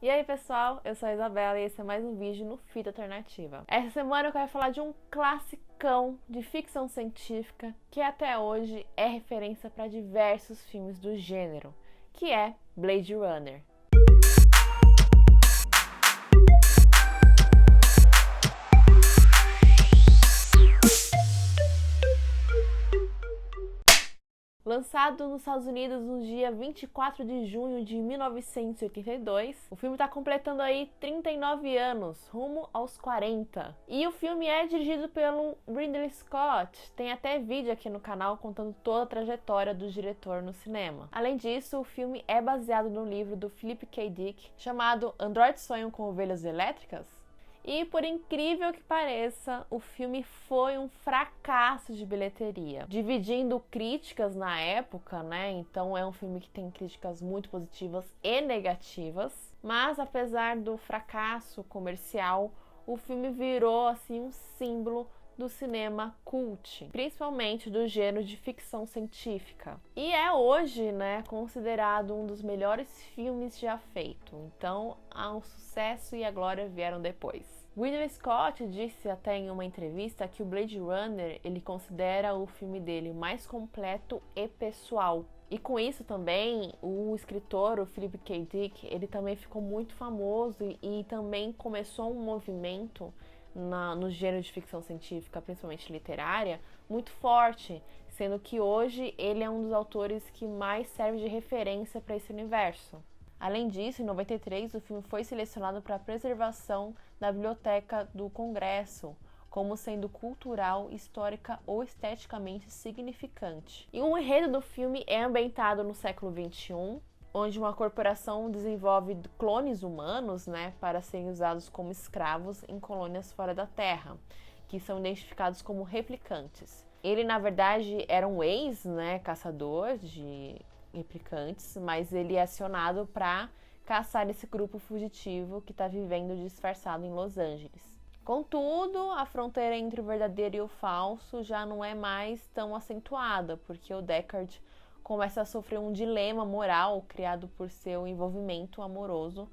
E aí pessoal, eu sou a Isabela e esse é mais um vídeo no Fita Alternativa. Essa semana eu quero falar de um classicão de ficção científica que até hoje é referência para diversos filmes do gênero, que é Blade Runner. Lançado nos Estados Unidos no dia 24 de junho de 1982, o filme está completando aí 39 anos, rumo aos 40. E o filme é dirigido pelo Ridley Scott, tem até vídeo aqui no canal contando toda a trajetória do diretor no cinema. Além disso, o filme é baseado no livro do Philip K. Dick, chamado Androids Sonham com Ovelhas Elétricas? E por incrível que pareça, o filme foi um fracasso de bilheteria, dividindo críticas na época, né? Então é um filme que tem críticas muito positivas e negativas. Mas apesar do fracasso comercial, o filme virou assim um símbolo do cinema cult, principalmente do gênero de ficção científica. E é hoje, né, considerado um dos melhores filmes já feito. Então, o sucesso e a glória vieram depois. Ridley Scott disse até em uma entrevista que o Blade Runner ele considera o filme dele mais completo e pessoal. E com isso também, o escritor, o Philip K. Dick, ele também ficou muito famoso e também começou um movimento no gênero de ficção científica, principalmente literária, muito forte, sendo que hoje ele é um dos autores que mais serve de referência para esse universo. Além disso, em 93, o filme foi selecionado para preservação da Biblioteca do Congresso, como sendo cultural, histórica ou esteticamente significante. E o enredo do filme é ambientado no século XXI, onde uma corporação desenvolve clones humanos, né, para serem usados como escravos em colônias fora da Terra, que são identificados como replicantes. Ele, na verdade, era um caçador de replicantes, mas ele é acionado para caçar esse grupo fugitivo que está vivendo disfarçado em Los Angeles. Contudo, a fronteira entre o verdadeiro e o falso já não é mais tão acentuada, porque o Deckard começa a sofrer um dilema moral criado por seu envolvimento amoroso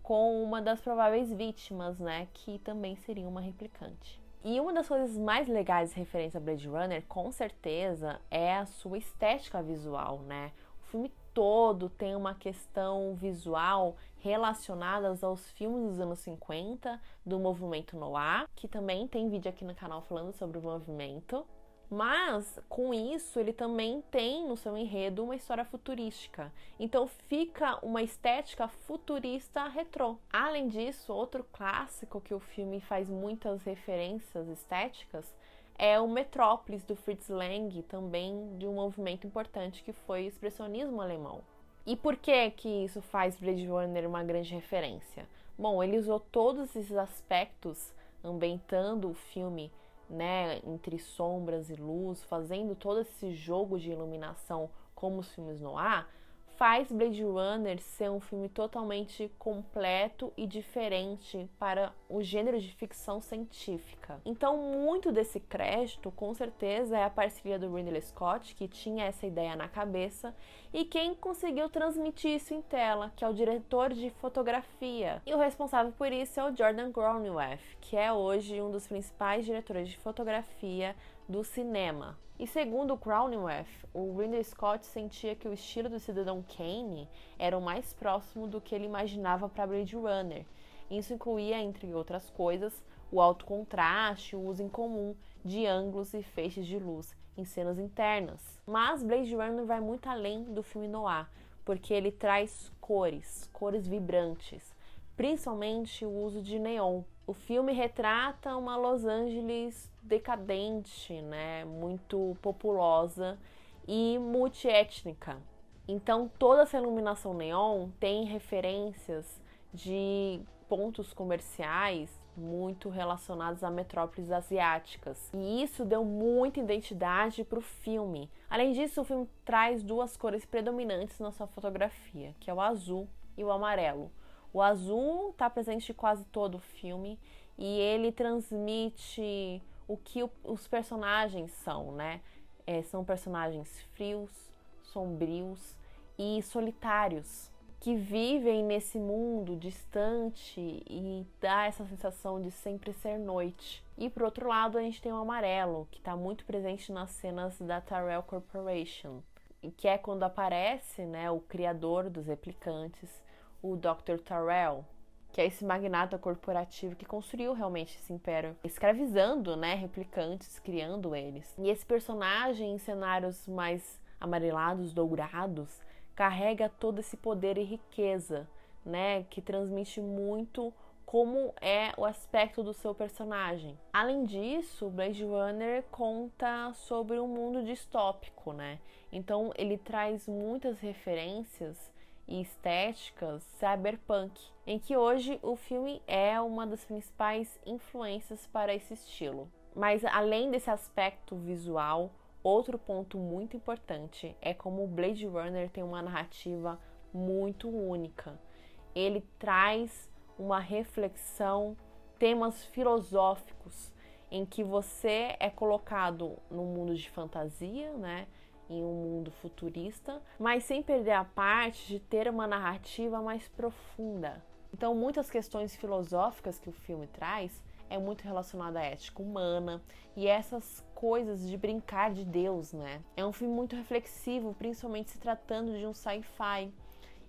com uma das prováveis vítimas, né, que também seria uma replicante. E uma das coisas mais legais referentes a Blade Runner, com certeza, é a sua estética visual, né? O filme todo tem uma questão visual relacionada aos filmes dos anos 50, do movimento noir, que também tem vídeo aqui no canal falando sobre o movimento. Mas, com isso, ele também tem no seu enredo uma história futurística. Então fica uma estética futurista retrô. Além disso, outro clássico que o filme faz muitas referências estéticas é o Metrópolis, do Fritz Lang, também de um movimento importante que foi o expressionismo alemão. E por que isso faz Blade Runner uma grande referência? Bom, ele usou todos esses aspectos ambientando o filme, né, entre sombras e luz, fazendo todo esse jogo de iluminação como os filmes noir, faz Blade Runner ser um filme totalmente completo e diferente para o gênero de ficção científica. Então, muito desse crédito, com certeza, é a parceria do Ridley Scott, que tinha essa ideia na cabeça, e quem conseguiu transmitir isso em tela, que é o diretor de fotografia. E o responsável por isso é o Jordan Cronenweth, que é hoje um dos principais diretores de fotografia do cinema. E segundo o Cronenweth, o Ridley Scott sentia que o estilo do Cidadão Kane era o mais próximo do que ele imaginava para Blade Runner. Isso incluía, entre outras coisas, o alto contraste, o uso incomum de ângulos e feixes de luz em cenas internas. Mas Blade Runner vai muito além do filme noir, porque ele traz cores vibrantes, principalmente o uso de neon. O filme retrata uma Los Angeles decadente, né, muito populosa e multiétnica. Então toda essa iluminação neon tem referências de pontos comerciais muito relacionados a metrópoles asiáticas. E isso deu muita identidade para o filme. Além disso, o filme traz duas cores predominantes na sua fotografia, que é o azul e o amarelo. O azul está presente em quase todo o filme e ele transmite o que os personagens são, né? São personagens frios, sombrios e solitários, que vivem nesse mundo distante e dá essa sensação de sempre ser noite. E por outro lado, a gente tem o amarelo, que está muito presente nas cenas da Tyrell Corporation, que é quando aparece, né, o criador dos replicantes, o Dr. Tyrell, que é esse magnata corporativo que construiu realmente esse império, escravizando, né, replicantes, criando eles. E esse personagem, em cenários mais amarelados, dourados, carrega todo esse poder e riqueza, né, que transmite muito como é o aspecto do seu personagem. Além disso, Blade Runner conta sobre um mundo distópico, né? Então ele traz muitas referências e estéticas cyberpunk, em que hoje o filme é uma das principais influências para esse estilo. Mas além desse aspecto visual, outro ponto muito importante é como o Blade Runner tem uma narrativa muito única. Ele traz uma reflexão, temas filosóficos, em que você é colocado num mundo de fantasia, né? Em um mundo futurista, mas sem perder a parte de ter uma narrativa mais profunda. Então, muitas questões filosóficas que o filme traz é muito relacionada à ética humana e essas coisas de brincar de Deus, né? É um filme muito reflexivo, principalmente se tratando de um sci-fi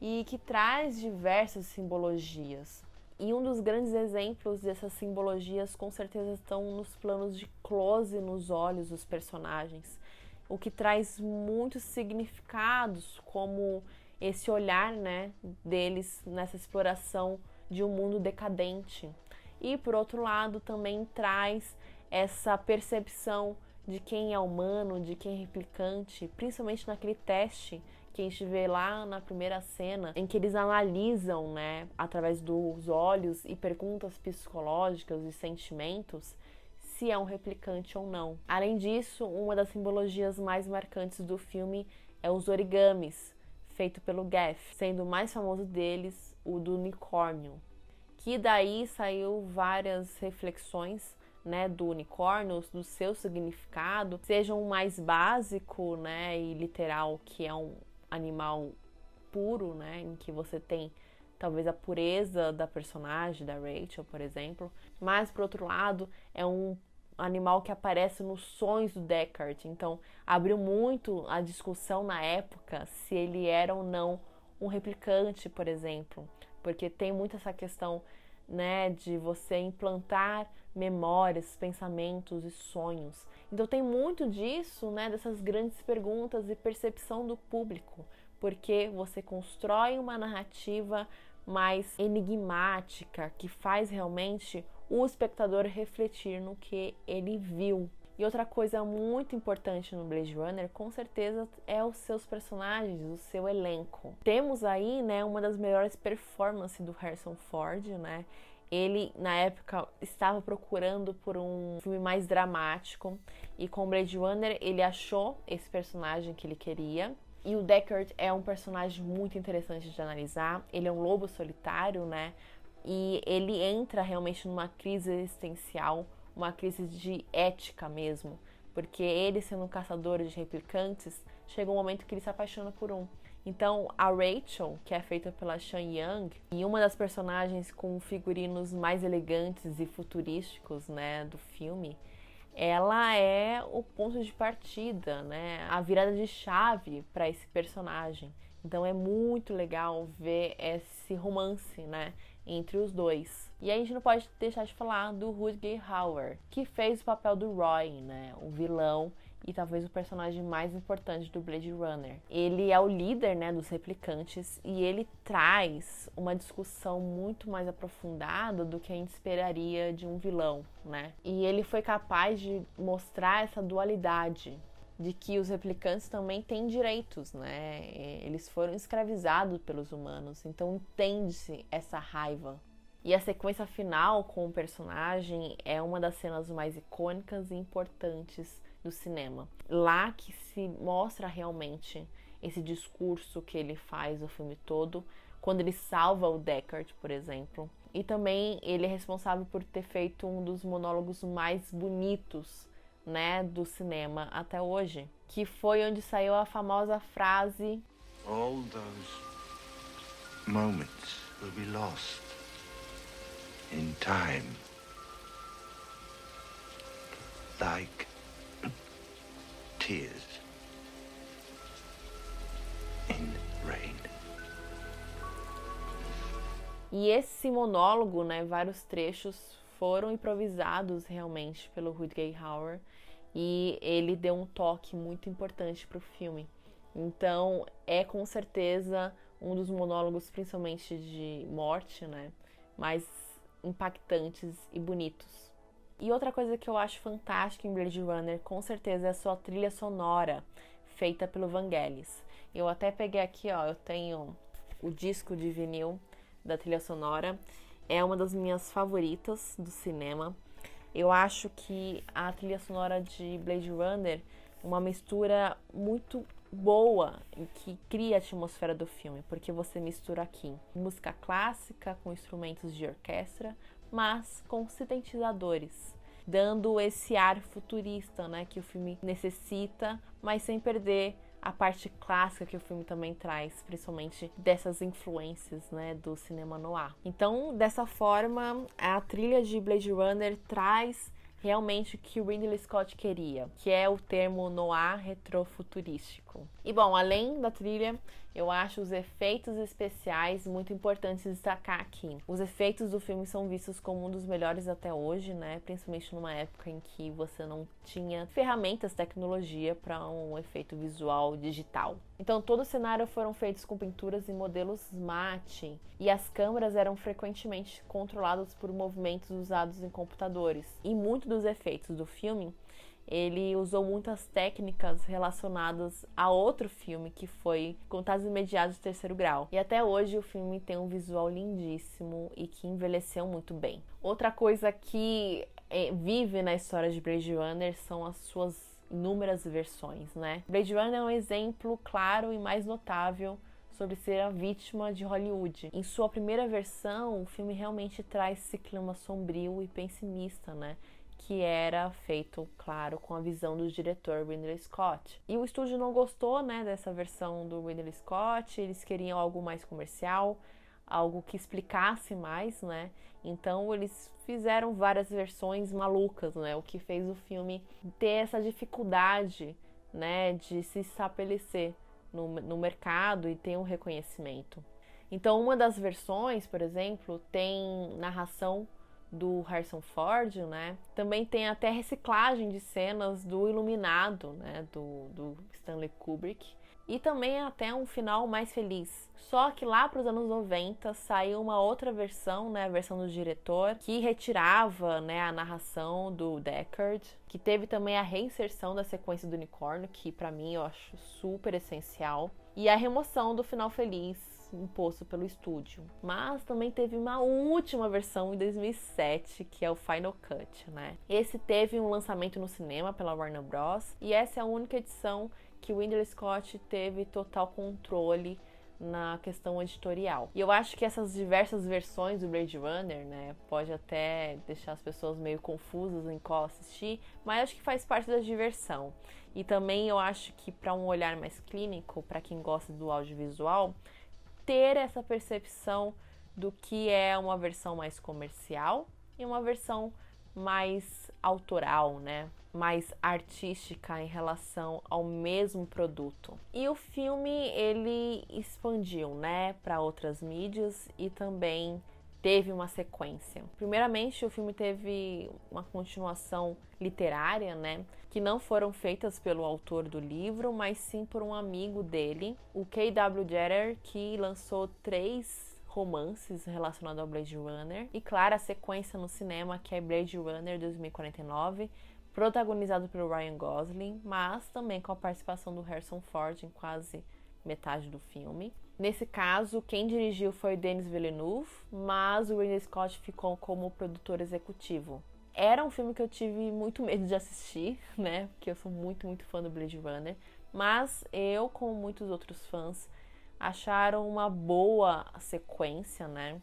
e que traz diversas simbologias. E um dos grandes exemplos dessas simbologias com certeza estão nos planos de close nos olhos dos personagens, o que traz muitos significados, como esse olhar, né, deles nessa exploração de um mundo decadente. E por outro lado também traz essa percepção de quem é humano, de quem é replicante, principalmente naquele teste que a gente vê lá na primeira cena, em que eles analisam, né, através dos olhos e perguntas psicológicas e sentimentos, se é um replicante ou não. Além disso, uma das simbologias mais marcantes do filme é os origamis, feito pelo Gaff, sendo o mais famoso deles o do unicórnio, que daí saiu várias reflexões, né, do unicórnio, do seu significado, seja um mais básico, né, e literal, que é um animal puro, né, em que você tem talvez a pureza da personagem, da Rachel, por exemplo, mas por outro lado é um animal que aparece nos sonhos do Deckard, então abriu muito a discussão na época se ele era ou não um replicante, por exemplo, porque tem muito essa questão, né, de você implantar memórias, pensamentos e sonhos. Então tem muito disso, né, dessas grandes perguntas e percepção do público, porque você constrói uma narrativa mais enigmática, que faz realmente o espectador refletir no que ele viu. E outra coisa muito importante no Blade Runner, com certeza, é os seus personagens, o seu elenco. Temos aí, né, uma das melhores performances do Harrison Ford, né? Ele, na época, estava procurando por um filme mais dramático e com Blade Runner ele achou esse personagem que ele queria. E o Deckard é um personagem muito interessante de analisar. Ele é um lobo solitário, né? E ele entra realmente numa crise existencial, uma crise de ética mesmo. Porque ele, sendo um caçador de replicantes, chega um momento que ele se apaixona por um. Então, a Rachel, que é feita pela Sean Young, e uma das personagens com figurinos mais elegantes e futurísticos, né, do filme, ela é o ponto de partida, né, a virada de chave para esse personagem. Então, é muito legal ver esse romance, né, entre os dois. E a gente não pode deixar de falar do Rutger Hauer, que fez o papel do Roy, né, o vilão, e talvez o personagem mais importante do Blade Runner. Ele é o líder, né, dos replicantes e ele traz uma discussão muito mais aprofundada do que a gente esperaria de um vilão, né? E ele foi capaz de mostrar essa dualidade de que os replicantes também têm direitos, né? Eles foram escravizados pelos humanos, então entende-se essa raiva. E a sequência final com o personagem é uma das cenas mais icônicas e importantes do cinema. Lá que se mostra realmente esse discurso que ele faz o filme todo, quando ele salva o Deckard, por exemplo. E também ele é responsável por ter feito um dos monólogos mais bonitos, né, do cinema até hoje, que foi onde saiu a famosa frase: All those moments will be lost in time, like tears in rain. E esse monólogo, né, vários trechos foram improvisados realmente pelo Rutger Hauer e ele deu um toque muito importante para o filme. Então, é com certeza um dos monólogos, principalmente de morte, né, mais impactantes e bonitos. E outra coisa que eu acho fantástica em Blade Runner, com certeza, é a sua trilha sonora, feita pelo Vangelis. Eu até peguei aqui, ó, eu tenho o disco de vinil da trilha sonora. É uma das minhas favoritas do cinema. Eu acho que a trilha sonora de Blade Runner é uma mistura muito boa e que cria a atmosfera do filme, porque você mistura aqui música clássica com instrumentos de orquestra, mas com sintetizadores, dando esse ar futurista, né, que o filme necessita, mas sem perder a parte clássica que o filme também traz, principalmente dessas influências, né, do cinema noir. Então, dessa forma, a trilha de Blade Runner traz realmente o que o Ridley Scott queria, que é o termo noir retrofuturístico. E bom, além da trilha, eu acho os efeitos especiais muito importantes destacar aqui. Os efeitos do filme são vistos como um dos melhores até hoje, né? Principalmente numa época em que você não tinha ferramentas, tecnologia para um efeito visual digital. Então, todo o cenário foram feitos com pinturas e modelos mate, e as câmeras eram frequentemente controladas por movimentos usados em computadores. E muitos dos efeitos do filme, ele usou muitas técnicas relacionadas a outro filme que foi Contatos Imediatos de Terceiro Grau. E até hoje o filme tem um visual lindíssimo e que envelheceu muito bem. Outra coisa que vive na história de Blade Runner são as suas inúmeras versões, né? Blade Runner é um exemplo claro e mais notável sobre ser a vítima de Hollywood. Em sua primeira versão, o filme realmente traz esse clima sombrio e pessimista, né? Que era feito, claro, com a visão do diretor Ridley Scott. E o estúdio não gostou, né, dessa versão do Ridley Scott, eles queriam algo mais comercial, algo que explicasse mais, né? Então eles fizeram várias versões malucas, né? O que fez o filme ter essa dificuldade, né, de se estabelecer no mercado e ter um reconhecimento. Então uma das versões, por exemplo, tem narração do Harrison Ford, né? Também tem até reciclagem de cenas do Iluminado, né? Do Stanley Kubrick. E também até um final mais feliz. Só que lá para os anos 90 saiu uma outra versão, né? A versão do diretor, que retirava, né, a narração do Deckard, que teve também a reinserção da sequência do unicórnio, que para mim eu acho super essencial, e a remoção do final feliz imposto pelo estúdio. Mas também teve uma última versão em 2007, que é o Final Cut, né? Esse teve um lançamento no cinema pela Warner Bros. E essa é a única edição que o Ridley Scott teve total controle na questão editorial. E eu acho que essas diversas versões do Blade Runner, né, pode até deixar as pessoas meio confusas em qual assistir, mas acho que faz parte da diversão. E também eu acho que para um olhar mais clínico, para quem gosta do audiovisual, ter essa percepção do que é uma versão mais comercial e uma versão mais autoral, né? Mais artística em relação ao mesmo produto. E o filme, ele expandiu, né, para outras mídias e também teve uma sequência. Primeiramente, o filme teve uma continuação literária, né, que não foram feitas pelo autor do livro, mas sim por um amigo dele, o K.W. Jeter, que lançou 3 romances relacionados ao Blade Runner. E claro, a sequência no cinema, que é Blade Runner 2049, protagonizado pelo Ryan Gosling, mas também com a participação do Harrison Ford em quase metade do filme. Nesse caso, quem dirigiu foi Denis Villeneuve, mas o Ridley Scott ficou como produtor executivo. Era um filme que eu tive muito medo de assistir, né? Porque eu sou muito, muito fã do Blade Runner. Mas eu, como muitos outros fãs, acharam uma boa sequência, né?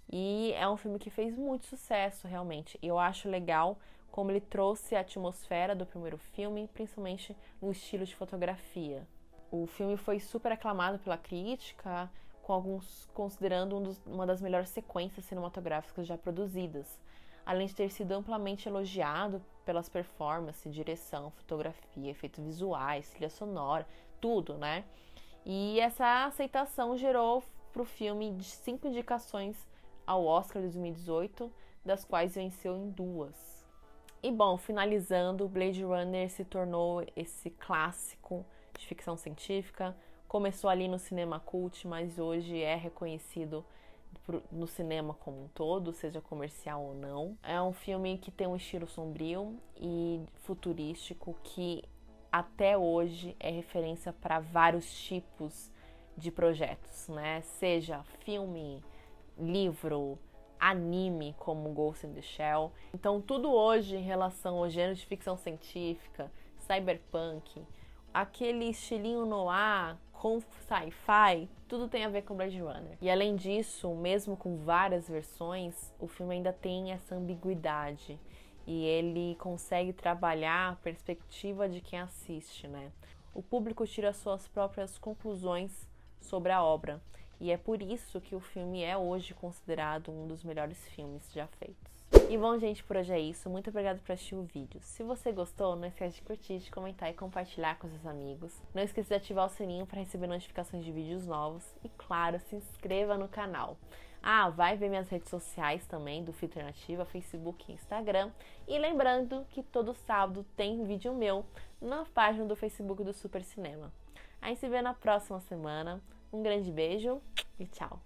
E é um filme que fez muito sucesso, realmente. Eu acho legal como ele trouxe a atmosfera do primeiro filme, principalmente no estilo de fotografia. O filme foi super aclamado pela crítica, com alguns considerando uma das melhores sequências cinematográficas já produzidas, além de ter sido amplamente elogiado pelas performances, direção, fotografia, efeitos visuais, trilha sonora, tudo, né? E essa aceitação gerou para o filme 5 indicações ao Oscar de 2018, das quais venceu em 2. E bom, finalizando, Blade Runner se tornou esse clássico de ficção científica. Começou ali no cinema cult, mas hoje é reconhecido no cinema como um todo, seja comercial ou não. É um filme que tem um estilo sombrio e futurístico que até hoje é referência para vários tipos de projetos, né? Seja filme, livro, anime como Ghost in the Shell. Então tudo hoje em relação ao gênero de ficção científica, cyberpunk, aquele estilinho noir com sci-fi, tudo tem a ver com Blade Runner. E além disso, mesmo com várias versões, o filme ainda tem essa ambiguidade e ele consegue trabalhar a perspectiva de quem assiste, né? O público tira suas próprias conclusões sobre a obra. E é por isso que o filme é hoje considerado um dos melhores filmes já feitos. E bom, gente, por hoje é isso. Muito obrigada por assistir o vídeo. Se você gostou, não esquece de curtir, de comentar e compartilhar com seus amigos. Não esqueça de ativar o sininho para receber notificações de vídeos novos. E claro, se inscreva no canal. Vai ver minhas redes sociais também, do Fita Alternativa, Facebook e Instagram. E lembrando que todo sábado tem vídeo meu na página do Facebook do Super Cinema. Aí se vê na próxima semana. Um grande beijo e tchau!